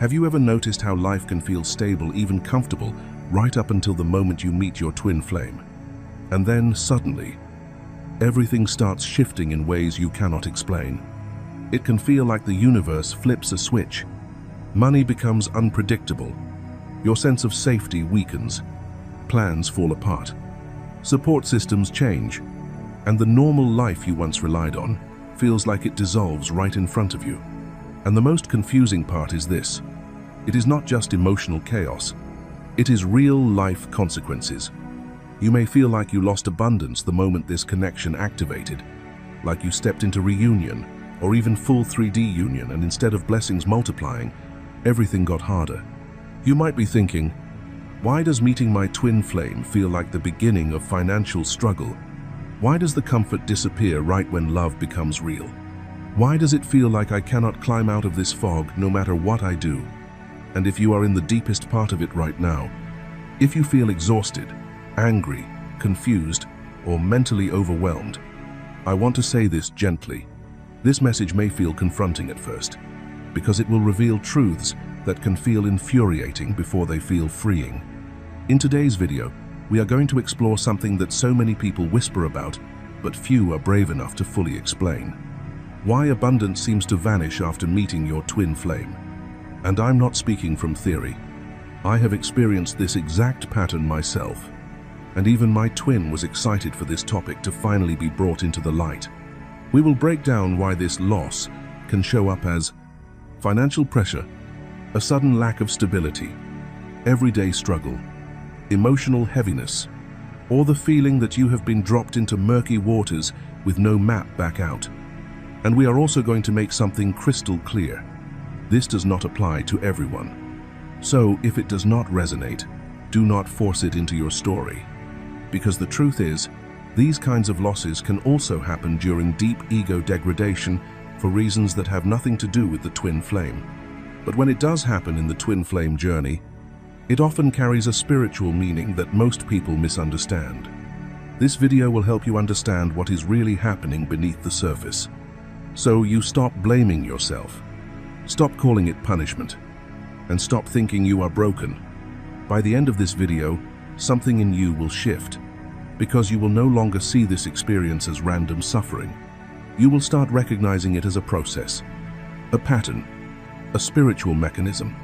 Have you ever noticed how life can feel stable, even comfortable, right up until the moment you meet your twin flame? And then, suddenly, everything starts shifting in ways you cannot explain. It can feel like the universe flips a switch. Money becomes unpredictable. Your sense of safety weakens. Plans fall apart. Support systems change. And the normal life you once relied on feels like it dissolves right in front of you. And the most confusing part is this. It is not just emotional chaos. It is real-life consequences. You may feel like you lost abundance the moment this connection activated, like you stepped into reunion or even full 3D union, and instead of blessings multiplying, everything got harder. You might be thinking, why does meeting my twin flame feel like the beginning of financial struggle? Why does the comfort disappear right when love becomes real? Why does it feel like I cannot climb out of this fog no matter what I do? And if you are in the deepest part of it right now, if you feel exhausted, angry, confused, or mentally overwhelmed, I want to say this gently. This message may feel confronting at first, because it will reveal truths that can feel infuriating before they feel freeing. In today's video, we are going to explore something that so many people whisper about, but few are brave enough to fully explain. Why abundance seems to vanish after meeting your twin flame. And I'm not speaking from theory. I have experienced this exact pattern myself. And even my twin was excited for this topic to finally be brought into the light. We will break down why this loss can show up as financial pressure, a sudden lack of stability, everyday struggle, emotional heaviness, or the feeling that you have been dropped into murky waters with no map back out. And we are also going to make something crystal clear. This does not apply to everyone. So if it does not resonate, do not force it into your story. Because the truth is, these kinds of losses can also happen during deep ego degradation for reasons that have nothing to do with the twin flame. But when it does happen in the twin flame journey, it often carries a spiritual meaning that most people misunderstand. This video will help you understand what is really happening beneath the surface. So you stop blaming yourself, stop calling it punishment, and stop thinking you are broken. By the end of this video, something in you will shift, because you will no longer see this experience as random suffering. You will start recognizing it as a process, a pattern, a spiritual mechanism,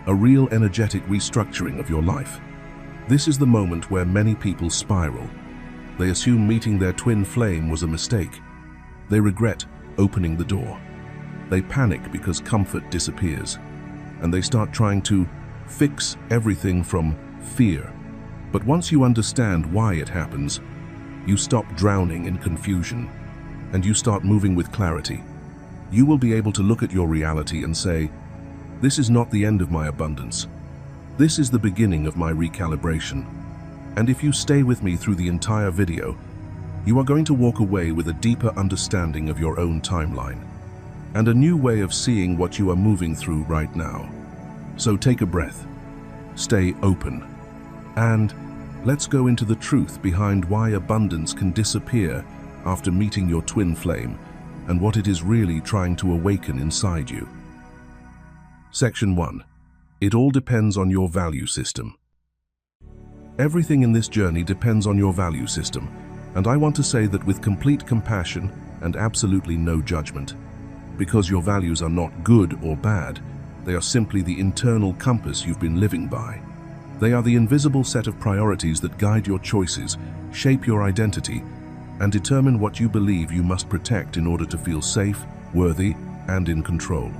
a real energetic restructuring of your life. This is the moment where many people spiral. They assume meeting their twin flame was a mistake. They regret opening the door. They panic because comfort disappears, and they start trying to fix everything from fear. But once you understand why it happens, you stop drowning in confusion, and you start moving with clarity. You will be able to look at your reality and say, this is not the end of my abundance. This is the beginning of my recalibration. And if you stay with me through the entire video, you are going to walk away with a deeper understanding of your own timeline and a new way of seeing what you are moving through right now. So take a breath, stay open, and let's go into the truth behind why abundance can disappear after meeting your twin flame and what it is really trying to awaken inside you. Section 1. It all depends on your value system. Everything in this journey depends on your value system, and I want to say that with complete compassion and absolutely no judgment. Because your values are not good or bad, they are simply the internal compass you've been living by. They are the invisible set of priorities that guide your choices, shape your identity, and determine what you believe you must protect in order to feel safe, worthy, and in control.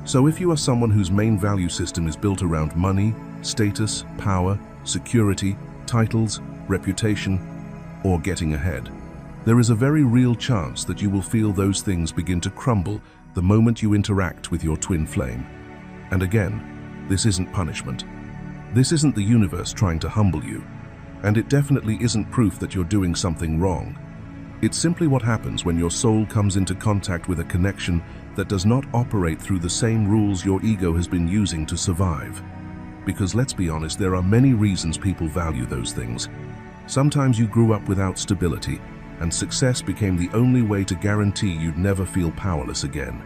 So if you are someone whose main value system is built around money, status, power, security, titles, reputation, or getting ahead, there is a very real chance that you will feel those things begin to crumble the moment you interact with your twin flame. And again, this isn't punishment. This isn't the universe trying to humble you, and it definitely isn't proof that you're doing something wrong. It's simply what happens when your soul comes into contact with a connection that does not operate through the same rules your ego has been using to survive. Because let's be honest, there are many reasons people value those things. Sometimes you grew up without stability, and success became the only way to guarantee you'd never feel powerless again.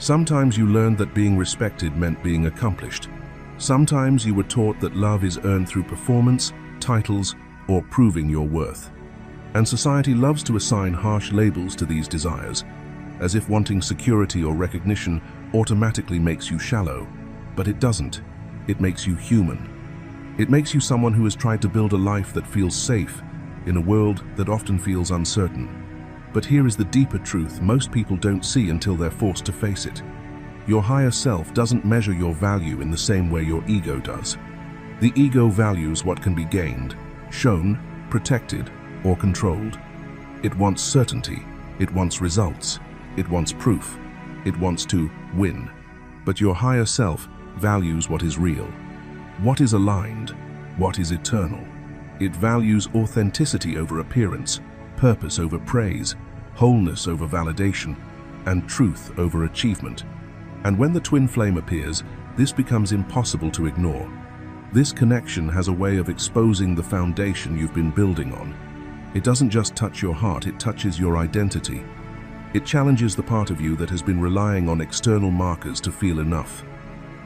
Sometimes you learned that being respected meant being accomplished. Sometimes you were taught that love is earned through performance, titles, or proving your worth. And society loves to assign harsh labels to these desires, as if wanting security or recognition automatically makes you shallow. But it doesn't. It makes you human. It makes you someone who has tried to build a life that feels safe in a world that often feels uncertain. But here is the deeper truth most people don't see until they're forced to face it. Your higher self doesn't measure your value in the same way your ego does. The ego values what can be gained, shown, protected, or controlled. It wants certainty. It wants results. It wants proof. It wants to win. But your higher self values what is real, what is aligned, what is eternal. It values authenticity over appearance, purpose over praise, wholeness over validation, and truth over achievement. And when the twin flame appears, this becomes impossible to ignore. This connection has a way of exposing the foundation you've been building on. It doesn't just touch your heart, it touches your identity. It challenges the part of you that has been relying on external markers to feel enough.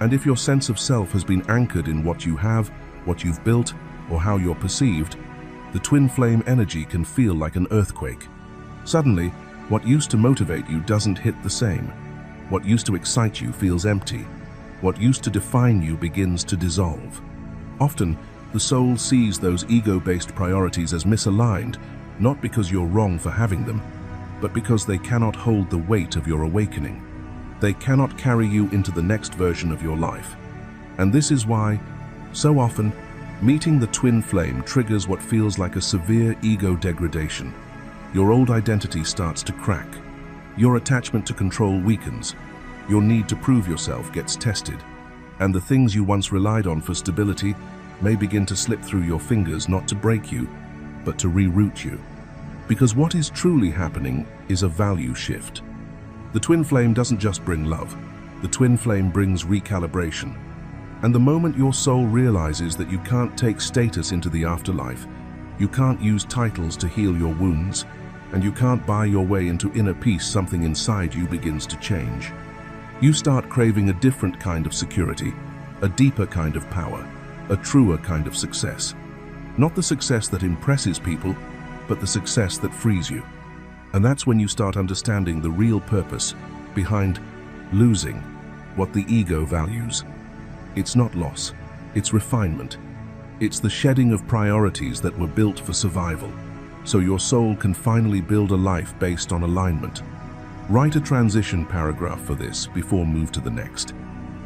And if your sense of self has been anchored in what you have, what you've built, or how you're perceived, the twin flame energy can feel like an earthquake. Suddenly, what used to motivate you doesn't hit the same. What used to excite you feels empty. What used to define you begins to dissolve. Often, the soul sees those ego-based priorities as misaligned, not because you're wrong for having them, but because they cannot hold the weight of your awakening. They cannot carry you into the next version of your life. And this is why, so often, meeting the twin flame triggers what feels like a severe ego degradation. Your old identity starts to crack. Your attachment to control weakens. Your need to prove yourself gets tested. And the things you once relied on for stability may begin to slip through your fingers, not to break you, but to reroute you. Because what is truly happening is a value shift. The twin flame doesn't just bring love. The twin flame brings recalibration. And the moment your soul realizes that you can't take status into the afterlife, you can't use titles to heal your wounds, and you can't buy your way into inner peace, something inside you begins to change. You start craving a different kind of security, a deeper kind of power, a truer kind of success. Not the success that impresses people, but the success that frees you. And that's when you start understanding the real purpose behind losing what the ego values. It's not loss, it's refinement. It's the shedding of priorities that were built for survival, so your soul can finally build a life based on alignment. Write a transition paragraph for this before move to the next.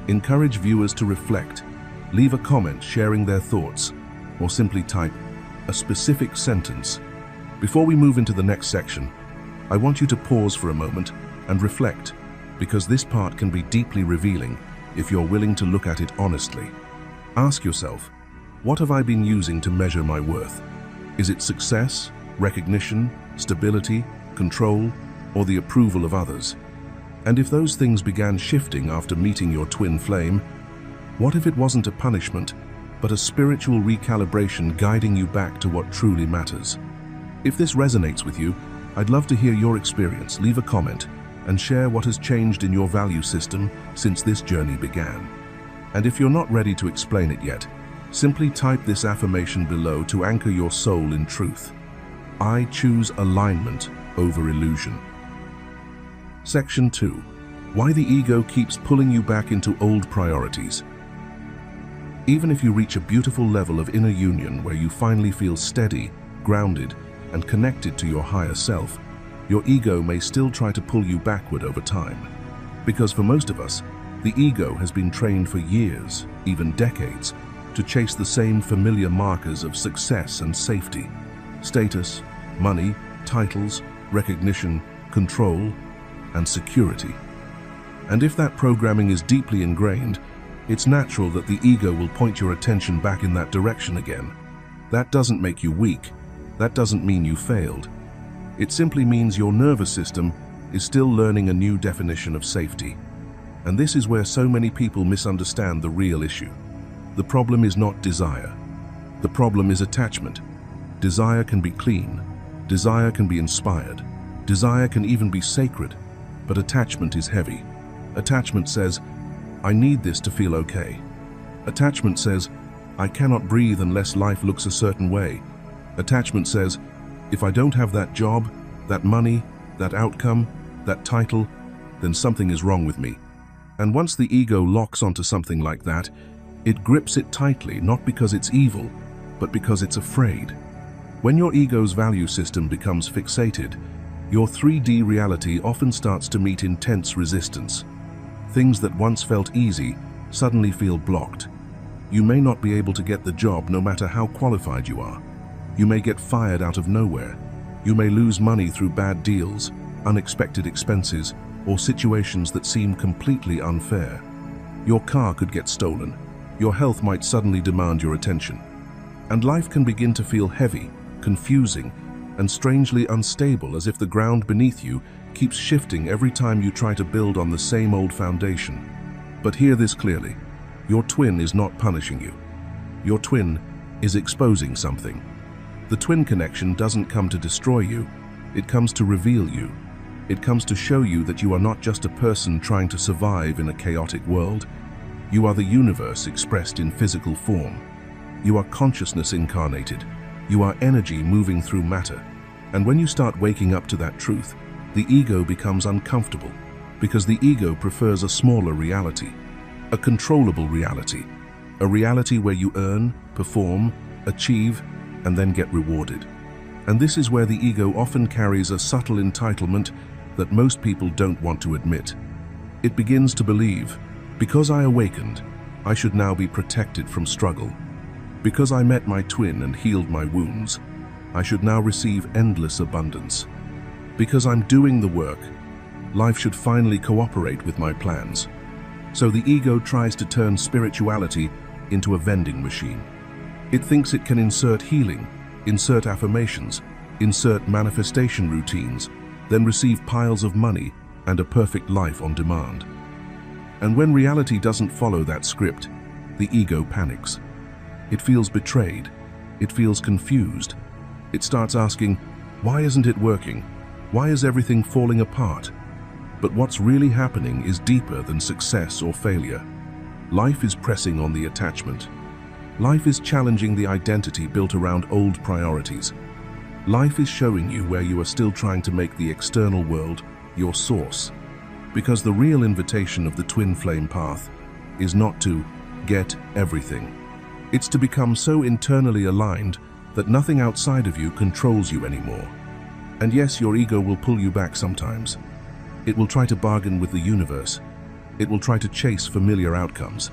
Encourage viewers to reflect, leave a comment sharing their thoughts, or simply type a specific sentence. Before we move into the next section, I want you to pause for a moment and reflect, because this part can be deeply revealing if you're willing to look at it honestly. Ask yourself, what have I been using to measure my worth? Is it success, recognition, stability, control, or the approval of others? And if those things began shifting after meeting your twin flame, what if it wasn't a punishment, but a spiritual recalibration guiding you back to what truly matters? If this resonates with you, I'd love to hear your experience. Leave a comment and share what has changed in your value system since this journey began. And if you're not ready to explain it yet, simply type this affirmation below to anchor your soul in truth. I choose alignment over illusion. Section 2. Why the ego keeps pulling you back into old priorities. Even if you reach a beautiful level of inner union where you finally feel steady, grounded, and connected to your higher self, your ego may still try to pull you backward over time. Because for most of us, the ego has been trained for years, even decades, to chase the same familiar markers of success and safety: status, money, titles, recognition, control, and security. And if that programming is deeply ingrained, it's natural that the ego will point your attention back in that direction again. That doesn't make you weak. That doesn't mean you failed. It simply means your nervous system is still learning a new definition of safety. And this is where so many people misunderstand the real issue. The problem is not desire. The problem is attachment. Desire can be clean. Desire can be inspired. Desire can even be sacred. But attachment is heavy. Attachment says, I need this to feel okay. Attachment says, I cannot breathe unless life looks a certain way. Attachment says, if I don't have that job, that money, that outcome, that title, then something is wrong with me. And once the ego locks onto something like that, it grips it tightly, not because it's evil, but because it's afraid. When your ego's value system becomes fixated, your 3D reality often starts to meet intense resistance. Things that once felt easy suddenly feel blocked. You may not be able to get the job no matter how qualified you are. You may get fired out of nowhere. You may lose money through bad deals, unexpected expenses, or situations that seem completely unfair. Your car could get stolen. Your health might suddenly demand your attention. And life can begin to feel heavy, confusing, and strangely unstable, as if the ground beneath you keeps shifting every time you try to build on the same old foundation. But hear this clearly. Your twin is not punishing you. Your twin is exposing something. The twin connection doesn't come to destroy you. It comes to reveal you. It comes to show you that you are not just a person trying to survive in a chaotic world. You are the universe expressed in physical form. You are consciousness incarnated. You are energy moving through matter. And when you start waking up to that truth, the ego becomes uncomfortable, because the ego prefers a smaller reality, a controllable reality, a reality where you earn, perform, achieve, and then get rewarded. And this is where the ego often carries a subtle entitlement that most people don't want to admit. It begins to believe, because I awakened, I should now be protected from struggle. Because I met my twin and healed my wounds, I should now receive endless abundance. Because I'm doing the work, life should finally cooperate with my plans. So the ego tries to turn spirituality into a vending machine. It thinks it can insert healing, insert affirmations, insert manifestation routines, then receive piles of money and a perfect life on demand. And when reality doesn't follow that script, the ego panics. It feels betrayed. It feels confused. It starts asking, why isn't it working? Why is everything falling apart? But what's really happening is deeper than success or failure. Life is pressing on the attachment. Life is challenging the identity built around old priorities. Life is showing you where you are still trying to make the external world your source. Because the real invitation of the twin flame path is not to get everything. It's to become so internally aligned that nothing outside of you controls you anymore. And yes, your ego will pull you back sometimes. It will try to bargain with the universe. It will try to chase familiar outcomes.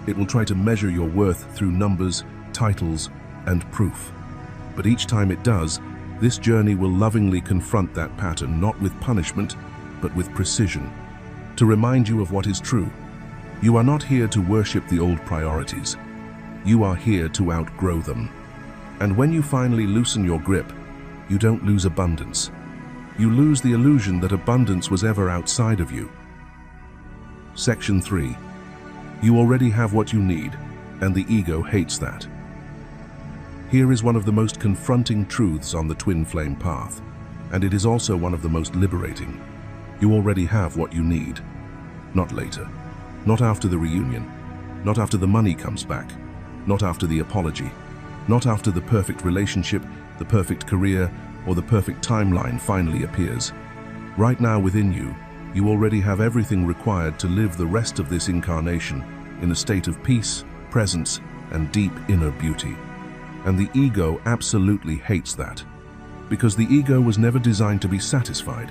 It will try to measure your worth through numbers, titles, and proof. But each time it does, this journey will lovingly confront that pattern, not with punishment, but with precision, to remind you of what is true. You are not here to worship the old priorities. You are here to outgrow them. And when you finally loosen your grip, you don't lose abundance. You lose the illusion that abundance was ever outside of you. Section 3. You already have what you need, and the ego hates that. Here is one of the most confronting truths on the twin flame path, and it is also one of the most liberating. You already have what you need. Not later. Not after the reunion. Not after the money comes back. Not after the apology. Not after the perfect relationship, the perfect career, or the perfect timeline finally appears. Right now within you, you already have everything required to live the rest of this incarnation in a state of peace, presence, and deep inner beauty. And the ego absolutely hates that. Because the ego was never designed to be satisfied.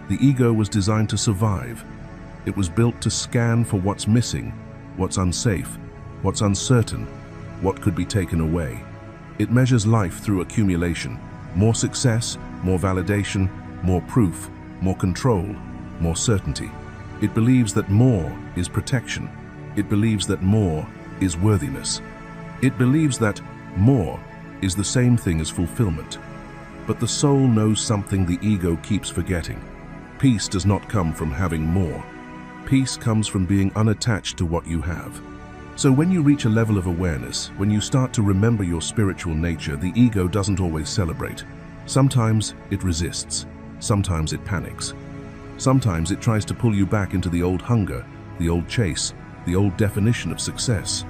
The ego was designed to survive. It was built to scan for what's missing, what's unsafe, what's uncertain, what could be taken away. It measures life through accumulation. More success, more validation, more proof, more control, more certainty. It believes that more is protection. It believes that more is worthiness. It believes that more is the same thing as fulfillment. But the soul knows something the ego keeps forgetting. Peace does not come from having more. Peace comes from being unattached to what you have. So when you reach a level of awareness, when you start to remember your spiritual nature, the ego doesn't always celebrate. Sometimes it resists. Sometimes it panics. Sometimes it tries to pull you back into the old hunger, the old chase, the old definition of success.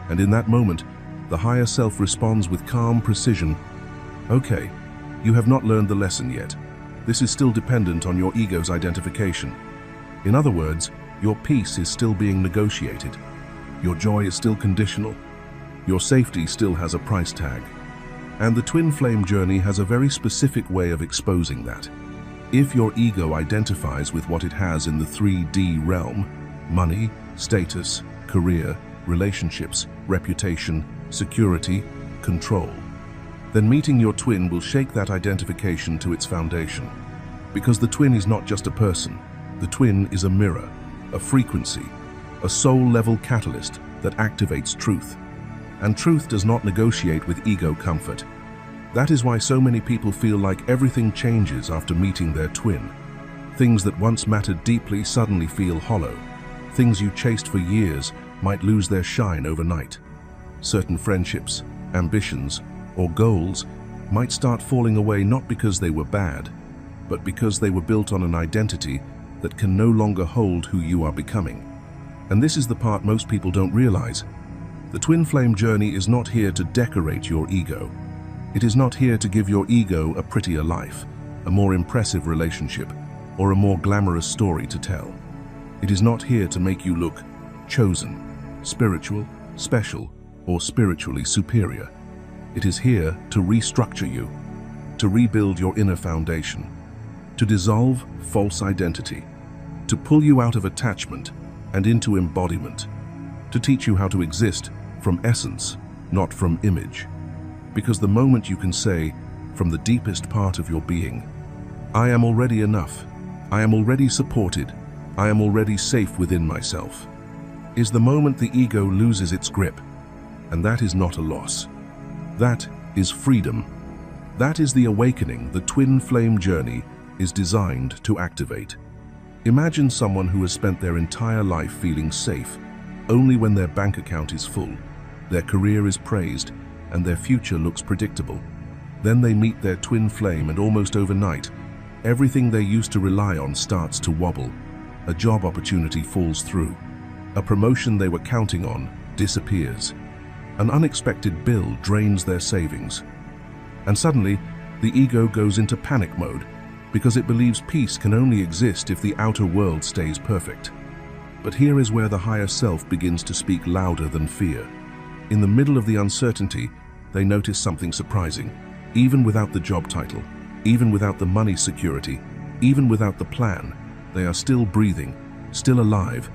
And in that moment, the higher self responds with calm precision. Okay, you have not learned the lesson yet. This is still dependent on your ego's identification. In other words, your peace is still being negotiated. Your joy is still conditional. Your safety still has a price tag. And the twin flame journey has a very specific way of exposing that. If your ego identifies with what it has in the 3D realm, money, status, career, relationships, reputation, security, control, then meeting your twin will shake that identification to its foundation. Because the twin is not just a person. The twin is a mirror, a frequency, a soul-level catalyst that activates truth. And truth does not negotiate with ego comfort. That is why so many people feel like everything changes after meeting their twin. Things that once mattered deeply suddenly feel hollow. Things you chased for years might lose their shine overnight. Certain friendships, ambitions, or goals might start falling away not because they were bad, but because they were built on an identity that can no longer hold who you are becoming. And this is the part most people don't realize. The twin flame journey is not here to decorate your ego. It is not here to give your ego a prettier life, a more impressive relationship, or a more glamorous story to tell. It is not here to make you look chosen, spiritual, special, or spiritually superior. It is here to restructure you, to rebuild your inner foundation, to dissolve false identity, to pull you out of attachment and into embodiment, to teach you how to exist from essence, not from image. Because the moment you can say, from the deepest part of your being, I am already enough, I am already supported, I am already safe within myself, is the moment the ego loses its grip. And that is not a loss. That is freedom. That is the awakening the twin flame journey is designed to activate. Imagine someone who has spent their entire life feeling safe only when their bank account is full, their career is praised, and their future looks predictable. Then they meet their twin flame and almost overnight, everything they used to rely on starts to wobble. A job opportunity falls through. A promotion they were counting on disappears. An unexpected bill drains their savings. And suddenly, the ego goes into panic mode because it believes peace can only exist if the outer world stays perfect. But here is where the higher self begins to speak louder than fear. In the middle of the uncertainty, they notice something surprising. Even without the job title, even without the money security, even without the plan, they are still breathing, still alive,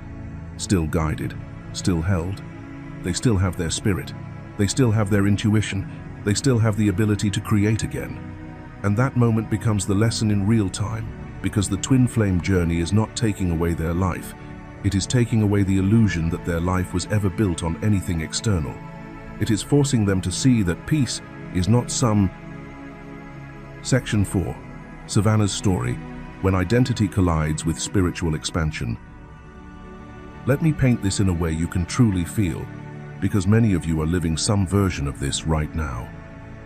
still guided, still held. They still have their spirit. They still have their intuition. They still have the ability to create again. And that moment becomes the lesson in real time, because the twin flame journey is not taking away their life. It is taking away the illusion that their life was ever built on anything external. It is forcing them to see that peace is not some... Section 4. Savannah's story, when identity collides with spiritual expansion. Let me paint this in a way you can truly feel, because many of you are living some version of this right now.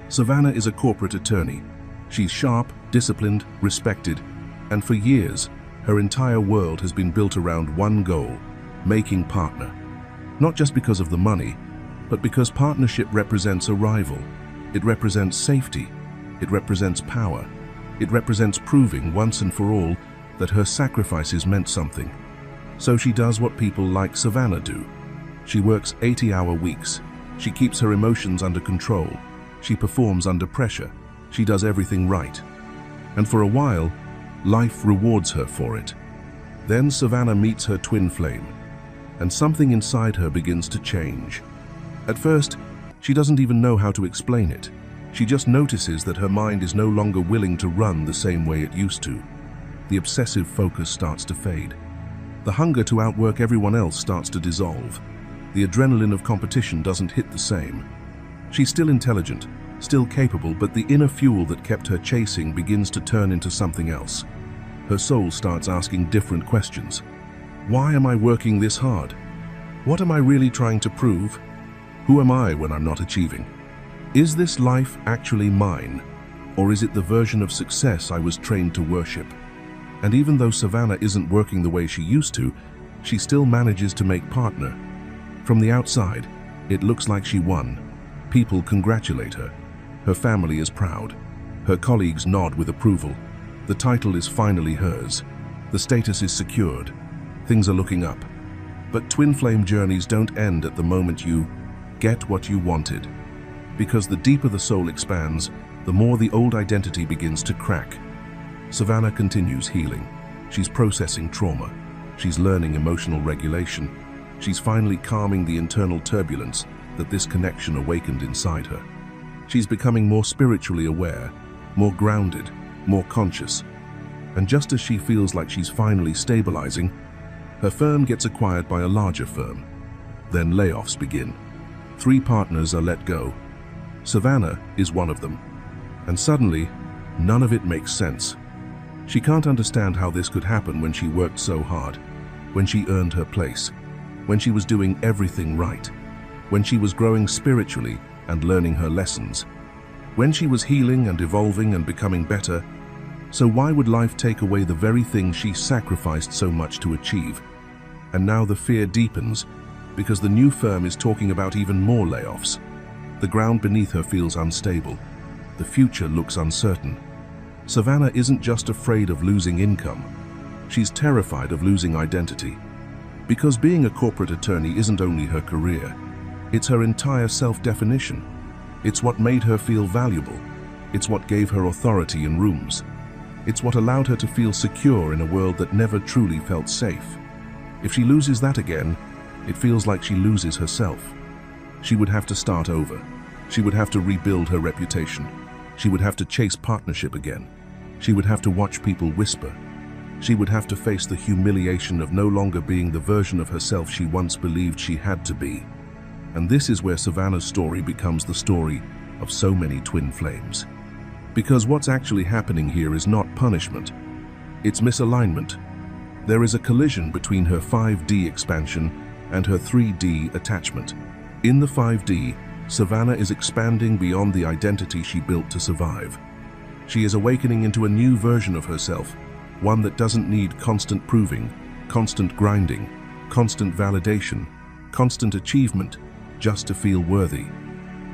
Savannah is a corporate attorney. She's sharp, disciplined, respected, and for years, her entire world has been built around one goal: making partner. Not just because of the money, but because partnership represents arrival. It represents safety. It represents power. It represents proving once and for all that her sacrifices meant something. So she does what people like Savannah do. She works 80-hour weeks. She keeps her emotions under control. She performs under pressure. She does everything right. And for a while, life rewards her for it. Then Savannah meets her twin flame, and something inside her begins to change. At first, she doesn't even know how to explain it. She just notices that her mind is no longer willing to run the same way it used to. The obsessive focus starts to fade. The hunger to outwork everyone else starts to dissolve. The adrenaline of competition doesn't hit the same. She's still intelligent, still capable, but the inner fuel that kept her chasing begins to turn into something else. Her soul starts asking different questions. Why am I working this hard? What am I really trying to prove? Who am I when I'm not achieving? Is this life actually mine? Or is it the version of success I was trained to worship? And even though Savannah isn't working the way she used to, she still manages to make partner. From the outside, it looks like she won. People congratulate her. Her family is proud. Her colleagues nod with approval. The title is finally hers. The status is secured. Things are looking up. But twin flame journeys don't end at the moment you get what you wanted. Because the deeper the soul expands, the more the old identity begins to crack. Savannah continues healing. She's processing trauma. She's learning emotional regulation. She's finally calming the internal turbulence that this connection awakened inside her. She's becoming more spiritually aware, more grounded, more conscious. And just as she feels like she's finally stabilizing, her firm gets acquired by a larger firm. Then layoffs begin. 3 partners are let go. Savannah is one of them. And suddenly, none of it makes sense. She can't understand how this could happen when she worked so hard, when she earned her place, when she was doing everything right, when she was growing spiritually and learning her lessons, when she was healing and evolving and becoming better. So why would life take away the very thing she sacrificed so much to achieve? And now the fear deepens, because the new firm is talking about even more layoffs. The ground beneath her feels unstable. The future looks uncertain. Savannah isn't just afraid of losing income. She's terrified of losing identity. Because being a corporate attorney isn't only her career, it's her entire self-definition. It's what made her feel valuable. It's what gave her authority in rooms. It's what allowed her to feel secure in a world that never truly felt safe. If she loses that again, it feels like she loses herself. She would have to start over. She would have to rebuild her reputation. She would have to chase partnership again. She would have to watch people whisper. She would have to face the humiliation of no longer being the version of herself she once believed she had to be. And this is where Savannah's story becomes the story of so many twin flames. Because what's actually happening here is not punishment. It's misalignment. There is a collision between her 5D expansion and her 3D attachment. In the 5D, Savannah is expanding beyond the identity she built to survive. She is awakening into a new version of herself, one that doesn't need constant proving, constant grinding, constant validation, constant achievement, just to feel worthy.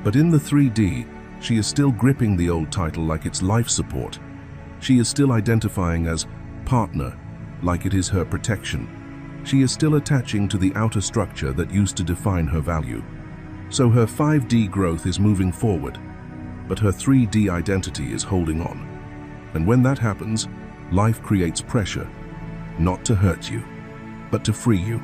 But in the 3D, she is still gripping the old title like it's life support. She is still identifying as partner, like it is her protection. She is still attaching to the outer structure that used to define her value. So her 5D growth is moving forward, but her 3D identity is holding on. And when that happens, life creates pressure, not to hurt you, but to free you.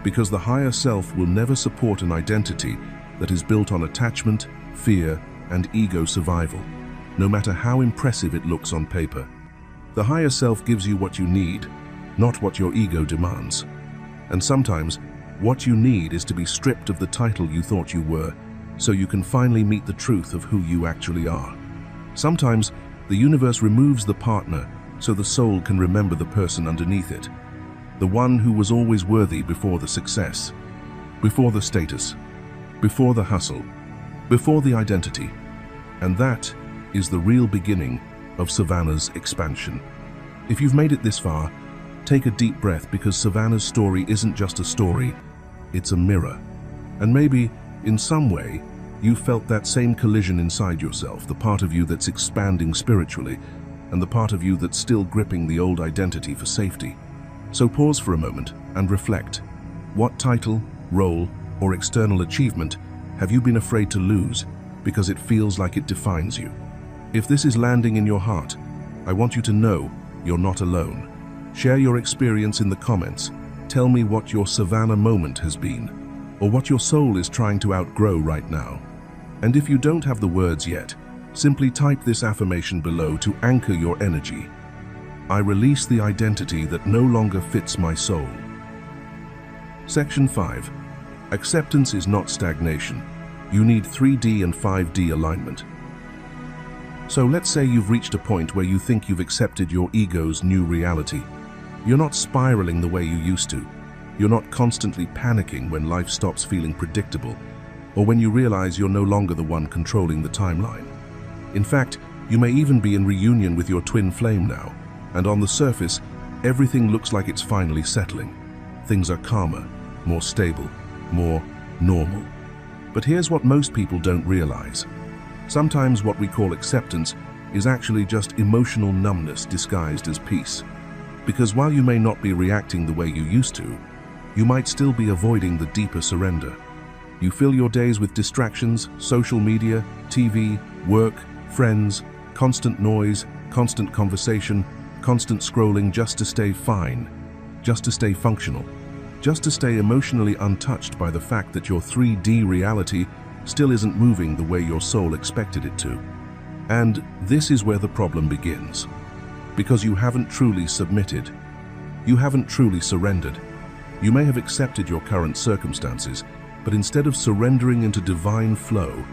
Because the higher self will never support an identity that is built on attachment, fear, and ego survival, no matter how impressive it looks on paper. The higher self gives you what you need, not what your ego demands. And sometimes, what you need is to be stripped of the title you thought you were, so you can finally meet the truth of who you actually are. Sometimes, the universe removes the partner so the soul can remember the person underneath it, the one who was always worthy before the success, before the status, before the hustle, before the identity. And that is the real beginning of Savannah's expansion. If you've made it this far, take a deep breath, because Savannah's story isn't just a story, it's a mirror. And maybe, in some way, you felt that same collision inside yourself, the part of you that's expanding spiritually, and the part of you that's still gripping the old identity for safety. So pause for a moment and reflect. What title, role, or external achievement have you been afraid to lose because it feels like it defines you? If this is landing in your heart, I want you to know you're not alone. Share your experience in the comments. Tell me what your Savannah moment has been, or what your soul is trying to outgrow right now. And if you don't have the words yet, simply type this affirmation below to anchor your energy. I release the identity that no longer fits my soul. Section 5. Acceptance is not stagnation. You need 3D and 5D alignment. So let's say you've reached a point where you think you've accepted your ego's new reality. You're not spiraling the way you used to. You're not constantly panicking when life stops feeling predictable, or when you realize you're no longer the one controlling the timeline. In fact, you may even be in reunion with your twin flame now, and on the surface, Everything looks like it's finally settling. Things are calmer, more stable, more normal. But here's what most people don't realize. Sometimes what we call acceptance is actually just emotional numbness disguised as peace. Because while you may not be reacting the way you used to, you might still be avoiding the deeper surrender. You fill your days with distractions, social media, TV, work, friends, constant noise, constant conversation, constant scrolling just to stay fine, just to stay functional, just to stay emotionally untouched by the fact that your 3D reality still isn't moving the way your soul expected it to. And this is where the problem begins. Because you haven't truly submitted. You haven't truly surrendered. You may have accepted your current circumstances, but instead of surrendering into divine flow,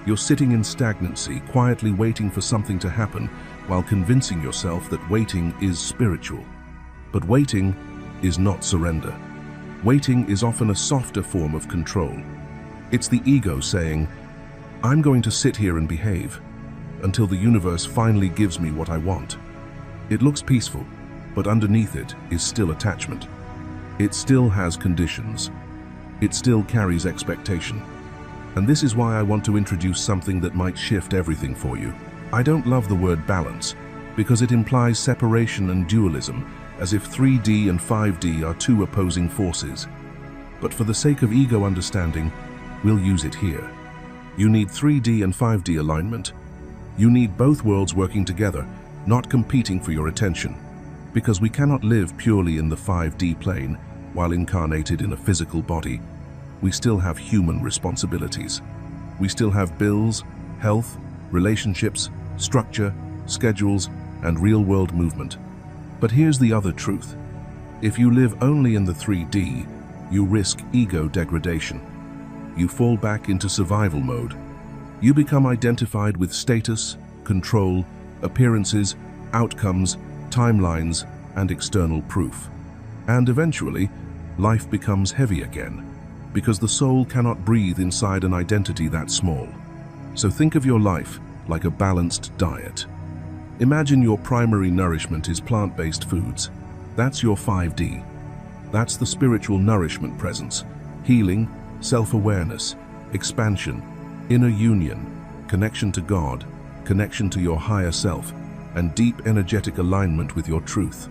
you're sitting in stagnancy, quietly waiting for something to happen while convincing yourself that waiting is spiritual. But waiting is not surrender. Waiting is often a softer form of control. It's the ego saying, I'm going to sit here and behave until the universe finally gives me what I want. It looks peaceful, but underneath it is still attachment. It still has conditions. It still carries expectation. And this is why I want to introduce something that might shift everything for you. I don't love the word balance, because it implies separation and dualism, as if 3D and 5D are two opposing forces. But for the sake of ego understanding, we'll use it here. You need 3D and 5D alignment. You need both worlds working together, not competing for your attention. Because we cannot live purely in the 5D plane while incarnated in a physical body. We still have human responsibilities. We still have bills, health, relationships, structure, schedules, and real-world movement. But here's the other truth. If you live only in the 3D, you risk ego degradation. You fall back into survival mode. You become identified with status, control, appearances, outcomes, timelines, and external proof. And eventually, life becomes heavy again, because the soul cannot breathe inside an identity that small. So think of your life like a balanced diet. Imagine your primary nourishment is plant-based foods. That's your 5D. That's the spiritual nourishment presence, healing, self-awareness, expansion, inner union, connection to God, connection to your higher self, and deep energetic alignment with your truth.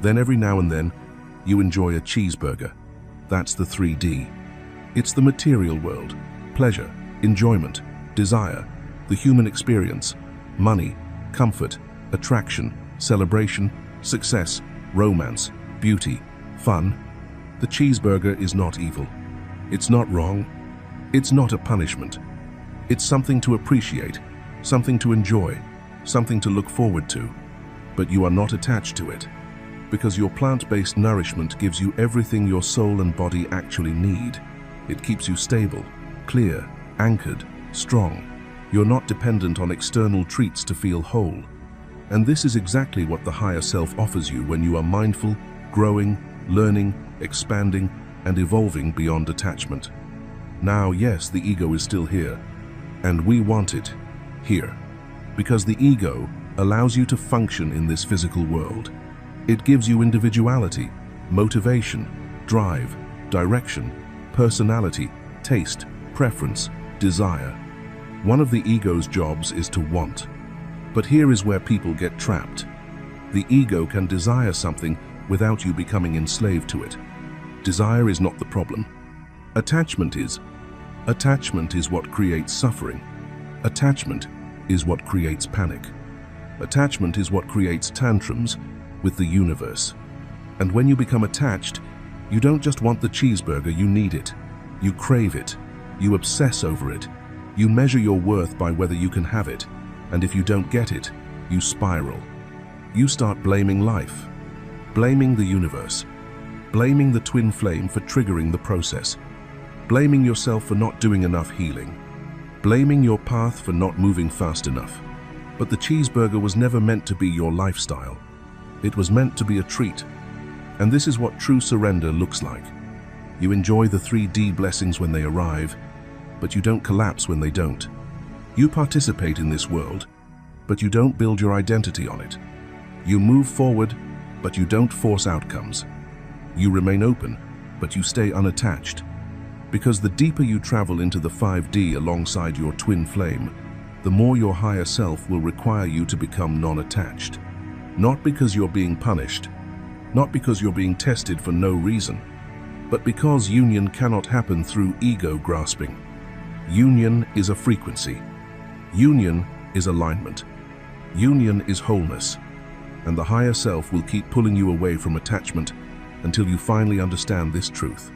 Then every now and then, you enjoy a cheeseburger. That's the 3D. It's the material world, pleasure, enjoyment, desire, the human experience, money, comfort, attraction, celebration, success, romance, beauty, fun. The cheeseburger is not evil. It's not wrong. It's not a punishment. It's something to appreciate, something to enjoy, something to look forward to. But you are not attached to it, because your plant-based nourishment gives you everything your soul and body actually need. It keeps you stable, clear, anchored, strong. You're not dependent on external treats to feel whole. And this is exactly what the higher self offers you when you are mindful, growing, learning, expanding, and evolving beyond attachment. Now, yes, the ego is still here, and we want it here, because the ego allows you to function in this physical world. It gives you individuality, motivation, drive, direction, personality, taste, preference, desire. One of the ego's jobs is to want. But here is where people get trapped. The ego can desire something without you becoming enslaved to it. Desire is not the problem. Attachment is. Attachment is what creates suffering. Attachment is what creates panic. Attachment is what creates tantrums with the universe. And when you become attached, you don't just want the cheeseburger, you need it. You crave it. You obsess over it. You measure your worth by whether you can have it. And if you don't get it, you spiral. You start blaming life, blaming the universe, blaming the twin flame for triggering the process, blaming yourself for not doing enough healing, blaming your path for not moving fast enough. But the cheeseburger was never meant to be your lifestyle. It was meant to be a treat. And this is what true surrender looks like. You enjoy the 3D blessings when they arrive, but you don't collapse when they don't. You participate in this world, but you don't build your identity on it. You move forward, but you don't force outcomes. You remain open, but you stay unattached. Because the deeper you travel into the 5D alongside your twin flame, the more your higher self will require you to become non-attached. Not because you're being punished, not because you're being tested for no reason, but because union cannot happen through ego grasping. Union is a frequency. Union is alignment. Union is wholeness. And the higher self will keep pulling you away from attachment until you finally understand this truth.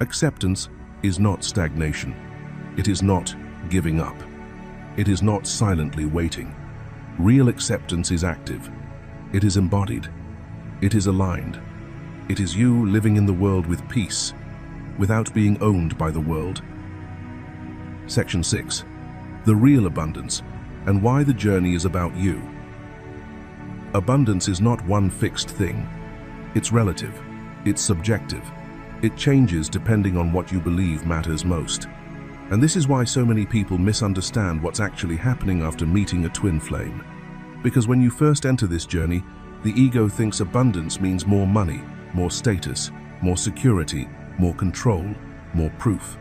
Acceptance is not stagnation. It is not giving up. It is not silently waiting. Real acceptance is active. It is embodied. It is aligned. It is you living in the world with peace, without being owned by the world. Section 6. The real abundance, and why the journey is about you. Abundance is not one fixed thing. It's relative. It's subjective. It changes depending on what you believe matters most. And this is why so many people misunderstand what's actually happening after meeting a twin flame. Because when you first enter this journey, the ego thinks abundance means more money, more status, more security, more control, more proof.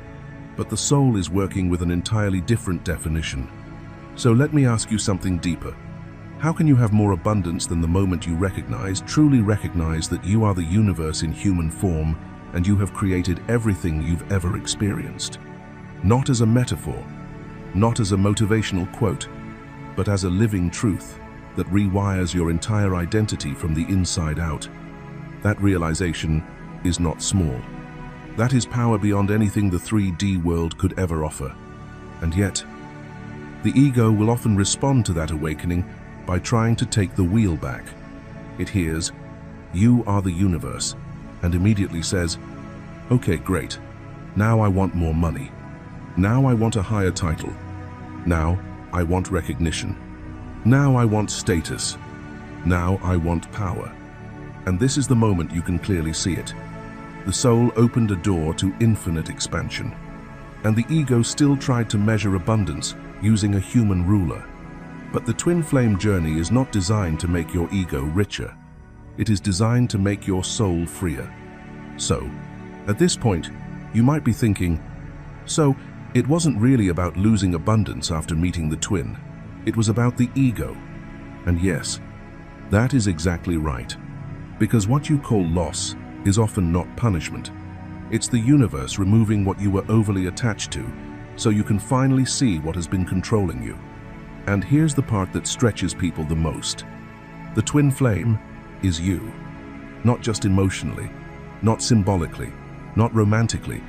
But the soul is working with an entirely different definition. So let me ask you something deeper. How can you have more abundance than the moment you truly recognize that you are the universe in human form and you have created everything you've ever experienced? Not as a metaphor, not as a motivational quote, but as a living truth that rewires your entire identity from the inside out. That realization is not small. That is power beyond anything the 3D world could ever offer. And yet, the ego will often respond to that awakening by trying to take the wheel back. It hears, "You are the universe," and immediately says, "Okay, great. Now I want more money. Now I want a higher title. Now I want recognition. Now I want status. Now I want power." And this is the moment you can clearly see it. The soul opened a door to infinite expansion. And the ego still tried to measure abundance using a human ruler. But the twin flame journey is not designed to make your ego richer. It is designed to make your soul freer. So, at this point, you might be thinking, so it wasn't really about losing abundance after meeting the twin. It was about the ego. And yes, that is exactly right. Because what you call loss is often not punishment. It's the universe removing what you were overly attached to, so you can finally see what has been controlling you. And here's the part that stretches people the most. The twin flame is you. Not just emotionally, not symbolically, not romantically.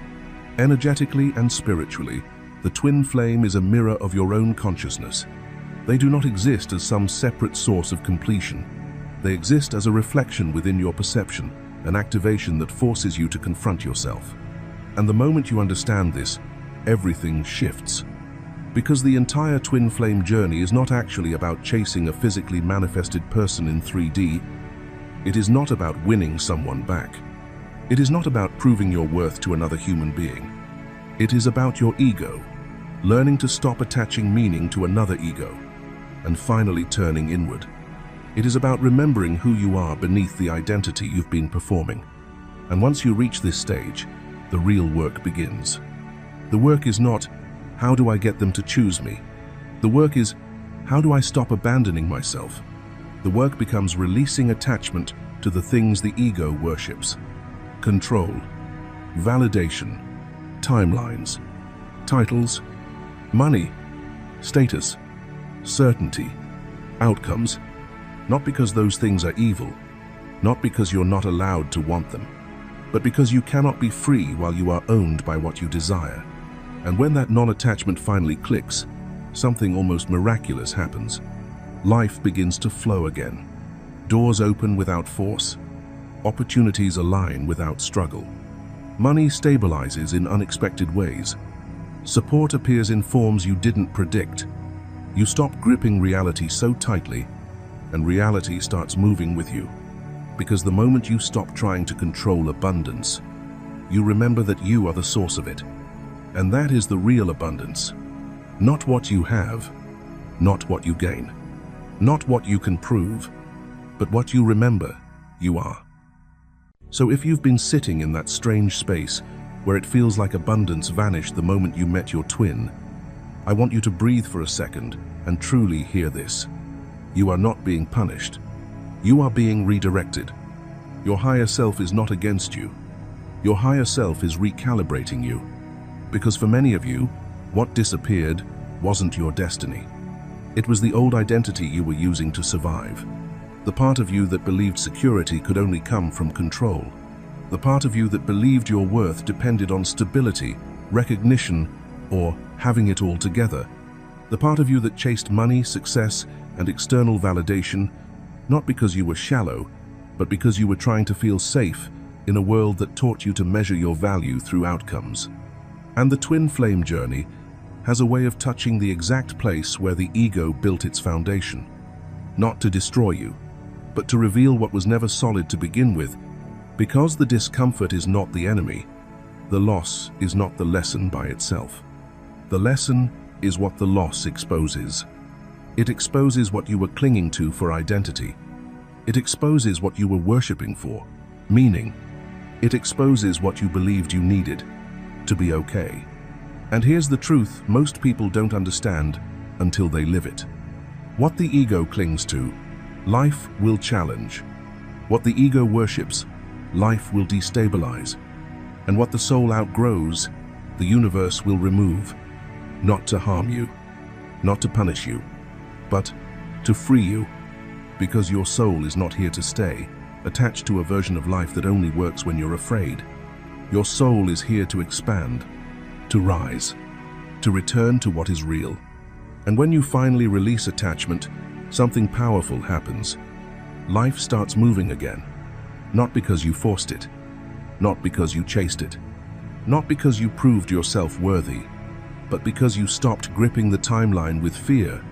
Energetically and spiritually, the twin flame is a mirror of your own consciousness. They do not exist as some separate source of completion. They exist as a reflection within your perception, an activation that forces you to confront yourself. And the moment you understand this, everything shifts. Because the entire twin flame journey is not actually about chasing a physically manifested person in 3D. It is not about winning someone back. It is not about proving your worth to another human being. It is about your ego, learning to stop attaching meaning to another ego, and finally turning inward. It is about remembering who you are beneath the identity you've been performing. And once you reach this stage, the real work begins. The work is not, how do I get them to choose me? The work is, how do I stop abandoning myself? The work becomes releasing attachment to the things the ego worships. Control, validation, timelines, titles, money, status, certainty, outcomes. Not because those things are evil, not because you're not allowed to want them, but because you cannot be free while you are owned by what you desire. And when that non-attachment finally clicks, something almost miraculous happens. Life begins to flow again. Doors open without force. Opportunities align without struggle. Money stabilizes in unexpected ways. Support appears in forms you didn't predict. You stop gripping reality so tightly, and reality starts moving with you. Because the moment you stop trying to control abundance, you remember that you are the source of it. And that is the real abundance. Not what you have, not what you gain, not what you can prove, but what you remember you are. So if you've been sitting in that strange space where it feels like abundance vanished the moment you met your twin, I want you to breathe for a second and truly hear this. You are not being punished. You are being redirected. Your higher self is not against you. Your higher self is recalibrating you. Because for many of you, what disappeared wasn't your destiny. It was the old identity you were using to survive. The part of you that believed security could only come from control. The part of you that believed your worth depended on stability, recognition, or having it all together. The part of you that chased money, success, and external validation, not because you were shallow, but because you were trying to feel safe in a world that taught you to measure your value through outcomes. And the twin flame journey has a way of touching the exact place where the ego built its foundation. Not to destroy you, but to reveal what was never solid to begin with. Because the discomfort is not the enemy, the loss is not the lesson by itself. The lesson is what the loss exposes. It exposes what you were clinging to for identity. It exposes what you were worshipping for, meaning. It exposes what you believed you needed to be okay. And here's the truth most people don't understand until they live it. What the ego clings to, life will challenge. What the ego worships, life will destabilize. And what the soul outgrows, the universe will remove. Not to harm you, not to punish you, but to free you. Because your soul is not here to stay, attached to a version of life that only works when you're afraid. Your soul is here to expand, to rise, to return to what is real. And when you finally release attachment, something powerful happens. Life starts moving again. Not because you forced it, not because you chased it, not because you proved yourself worthy, but because you stopped gripping the timeline with fear.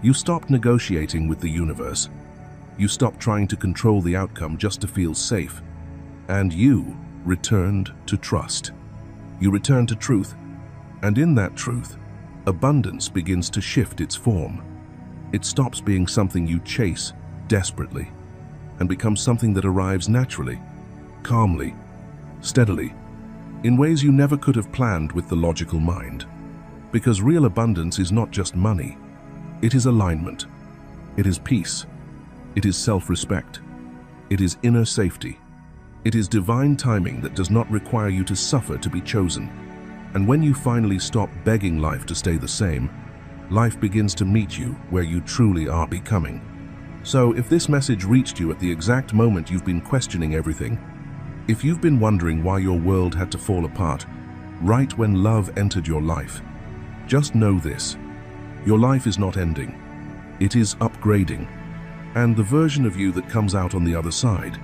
You stopped negotiating with the universe. You stopped trying to control the outcome just to feel safe. And you returned to trust. You returned to truth. And in that truth, abundance begins to shift its form. It stops being something you chase desperately and becomes something that arrives naturally, calmly, steadily, in ways you never could have planned with the logical mind. Because real abundance is not just money. It is alignment. It is peace. It is self-respect. It is inner safety. It is divine timing that does not require you to suffer to be chosen. And when you finally stop begging life to stay the same, life begins to meet you where you truly are becoming. So if this message reached you at the exact moment you've been questioning everything, if you've been wondering why your world had to fall apart, right when love entered your life, just know this. Your life is not ending. It is upgrading. And the version of you that comes out on the other side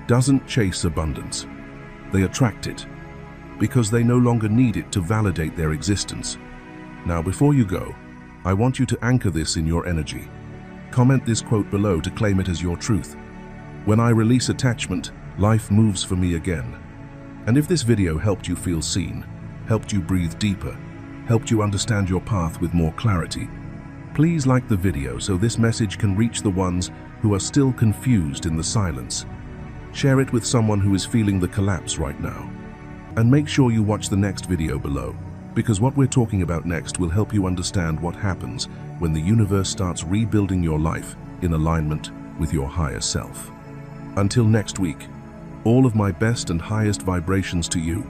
doesn't chase abundance. They attract it because they no longer need it to validate their existence. Now, before you go, I want you to anchor this in your energy. Comment this quote below to claim it as your truth. When I release attachment, life moves for me again. And if this video helped you feel seen, helped you breathe deeper, helped you understand your path with more clarity, please like the video so this message can reach the ones who are still confused in the silence. Share it with someone who is feeling the collapse right now. And make sure you watch the next video below, because what we're talking about next will help you understand what happens when the universe starts rebuilding your life in alignment with your higher self. Until next week, all of my best and highest vibrations to you.